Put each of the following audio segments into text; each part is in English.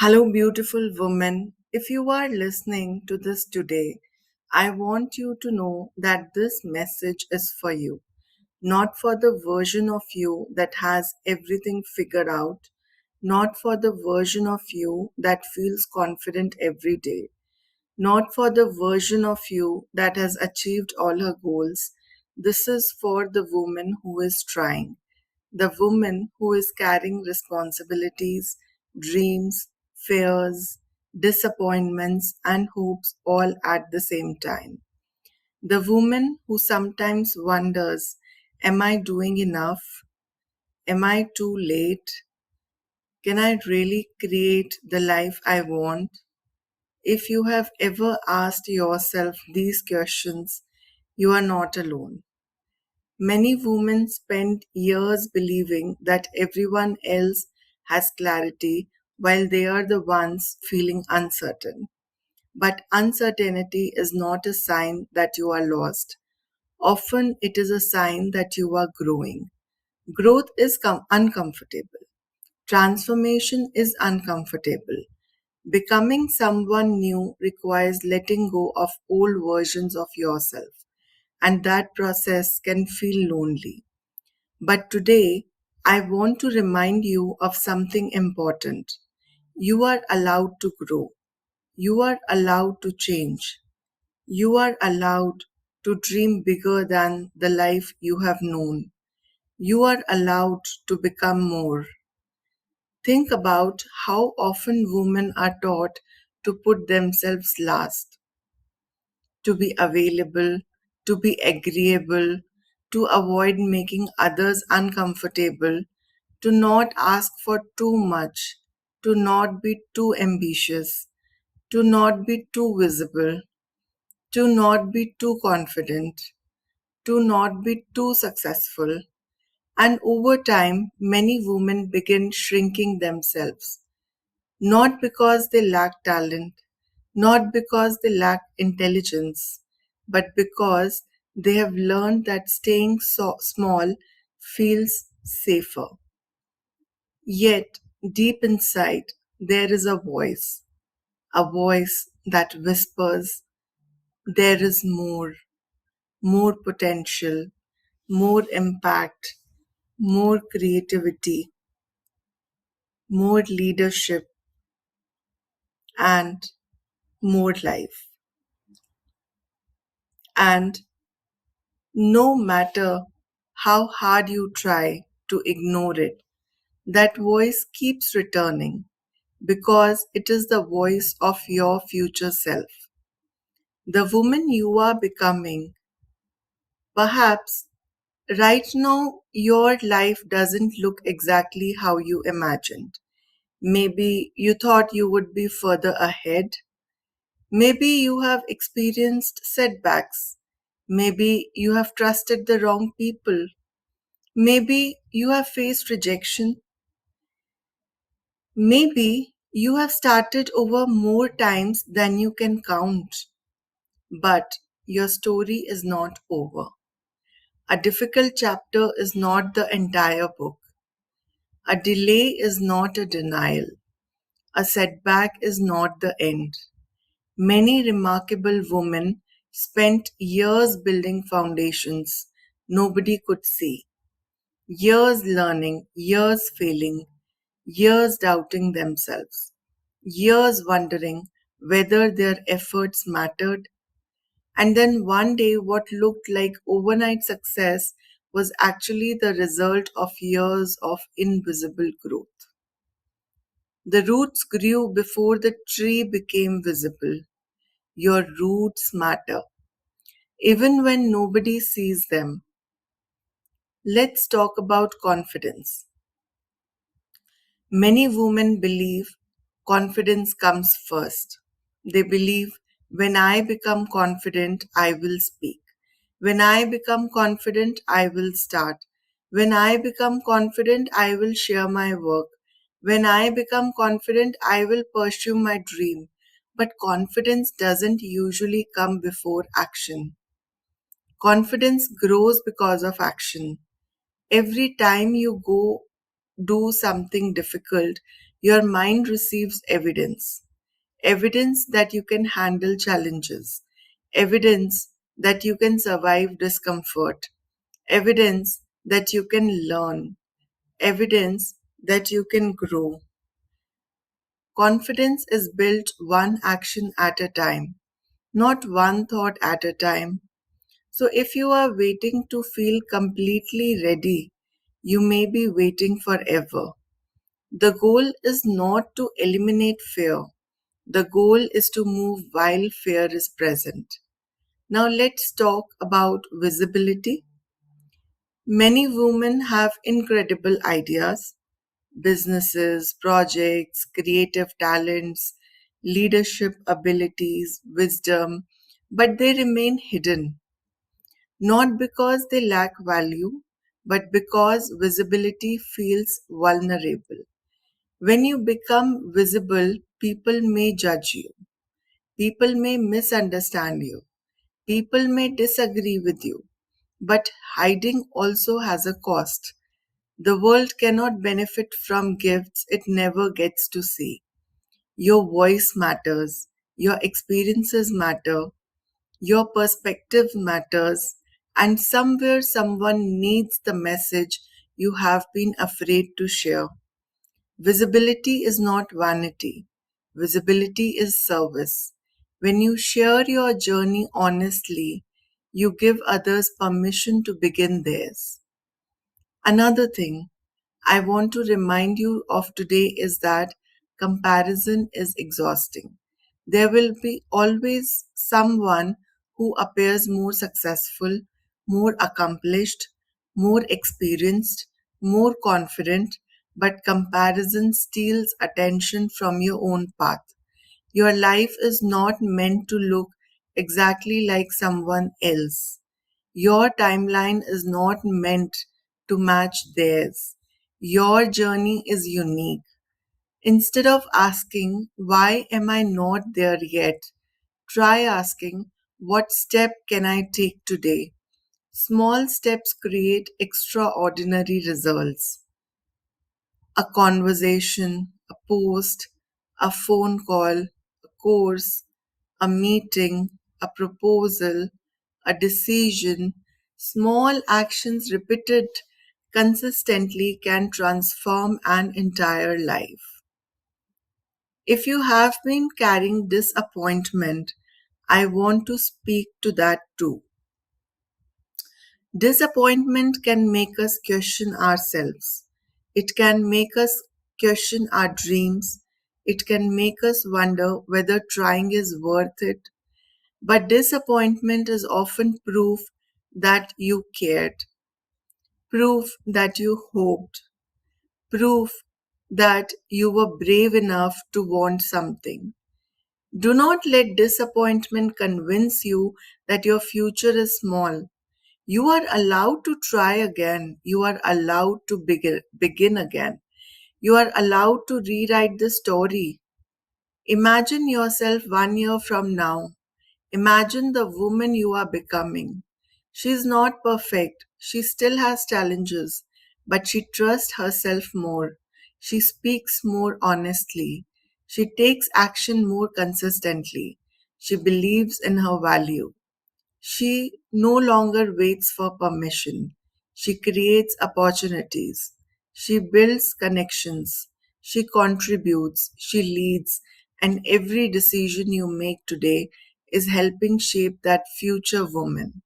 Hello, beautiful woman. If you are listening to this today, I want you to know that this message is for you, not for the version of you that has everything figured out, not for the version of you that feels confident every day, not for the version of you that has achieved all her goals. This is for the woman who is trying, the woman who is carrying responsibilities, dreams, fears, disappointments, and hopes all at the same time. The woman who sometimes wonders, am I doing enough? Am I too late? Can I really create the life I want? If you have ever asked yourself these questions, you are not alone. Many women spend years believing that everyone else has clarity while they are the ones feeling uncertain. But uncertainty is not a sign that you are lost. Often it is a sign that you are growing. Growth is uncomfortable. Transformation is uncomfortable. Becoming someone new requires letting go of old versions of yourself, and that process can feel lonely. But today, I want to remind you of something important. You are allowed to grow. You are allowed to change. You are allowed to dream bigger than the life you have known. You are allowed to become more. Think about how often women are taught to put themselves last, to be available, to be agreeable, to avoid making others uncomfortable, to not ask for too much, to not be too ambitious, to not be too visible, to not be too confident, to not be too successful. And over time, many women begin shrinking themselves, not because they lack talent, not because they lack intelligence, but because they have learned that staying so small feels safer. Yet, deep inside, there is a voice that whispers, there is more, more potential, more impact, more creativity, more leadership, and more life. And no matter how hard you try to ignore it, that voice keeps returning because it is the voice of your future self. The woman you are becoming. Perhaps right now your life doesn't look exactly how you imagined. Maybe you thought you would be further ahead. Maybe you have experienced setbacks. Maybe you have trusted the wrong people. Maybe you have faced rejection. Maybe you have started over more times than you can count. But your story is not over. A difficult chapter is not the entire book. A delay is not a denial. A setback is not the end. Many remarkable women spent years building foundations nobody could see, years learning, years failing, years doubting themselves, years wondering whether their efforts mattered. And then one day, what looked like overnight success was actually the result of years of invisible growth. The roots grew before the tree became visible. Your roots matter, even when nobody sees them. Let's talk about confidence. Many women believe confidence comes first. They believe when I become confident, I will speak. When I become confident, I will start. When I become confident, I will share my work. When I become confident, I will pursue my dream. But confidence doesn't usually come before action. Confidence grows because of action. Every time you go do something difficult, Your mind receives evidence, evidence that you can handle challenges, evidence that you can survive discomfort, evidence that you can learn, evidence that you can grow. Confidence is built one action at a time, not one thought at a time. So, if you are waiting to feel completely ready, you may be waiting forever. The goal is not to eliminate fear, the goal is to move while fear is present. Now, let's talk about visibility. Many women have incredible ideas, businesses, projects, creative talents, leadership abilities, wisdom, but they remain hidden, not because they lack value, but because visibility feels vulnerable. When you become visible, people may judge you, people may misunderstand you, people may disagree with you, but hiding also has a cost. The world cannot benefit from gifts it never gets to see. Your voice matters, your experiences matter, your perspective matters, and somewhere someone needs the message you have been afraid to share. Visibility is not vanity, visibility is service. When you share your journey honestly, you give others permission to begin theirs. Another thing I want to remind you of today is that comparison is exhausting. There will be always someone who appears more successful, more accomplished, more experienced, more confident, but comparison steals attention from your own path. Your life is not meant to look exactly like someone else. Your timeline is not meant to match theirs. Your journey is unique. Instead of asking, why am I not there yet? Try asking, what step can I take today? Small steps create extraordinary results. A conversation, a post, a phone call, a course, a meeting, a proposal, a decision, small actions repeated consistently can transform an entire life. If you have been carrying disappointment, I want to speak to that too. Disappointment can make us question ourselves. It can make us question our dreams. It can make us wonder whether trying is worth it. But disappointment is often proof that you cared, proof that you hoped, proof that you were brave enough to want something. Do not let disappointment convince you that your future is small. You are allowed to try again. You are allowed to begin again. You are allowed to rewrite the story. Imagine yourself 1 year from now. Imagine the woman you are becoming. She is not perfect. She still has challenges, but she trusts herself more. She speaks more honestly. She takes action more consistently. She believes in her value. She no longer waits for permission. She creates opportunities. She builds connections. She contributes. She leads. And every decision you make today is helping shape that future woman.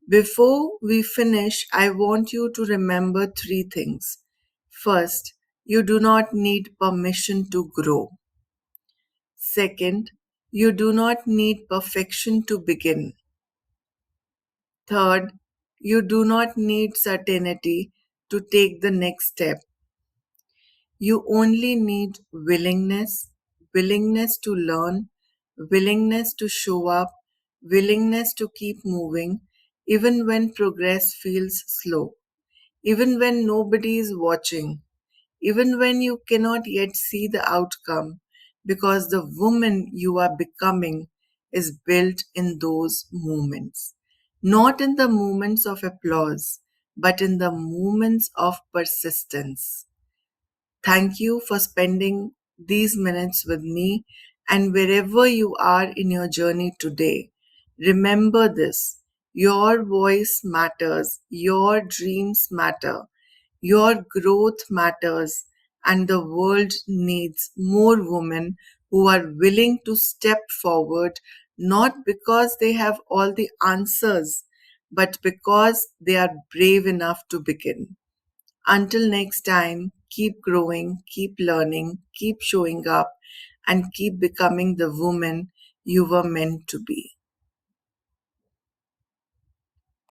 Before we finish, I want you to remember three things. First, you do not need permission to grow. Second, you do not need perfection to begin. Third, you do not need certainty to take the next step. You only need willingness to learn, willingness to show up, willingness to keep moving, even when progress feels slow, even when nobody is watching, even when you cannot yet see the outcome, because the woman you are becoming is built in those moments. Not in the moments of applause, but in the moments of persistence. Thank you for spending these minutes with me, and wherever you are in your journey today, remember this: your voice matters, your dreams matter, your growth matters, and the world needs more women who are willing to step forward, not because they have all the answers, but because they are brave enough to begin. Until next time, keep growing, keep learning, keep showing up, and keep becoming the woman you were meant to be.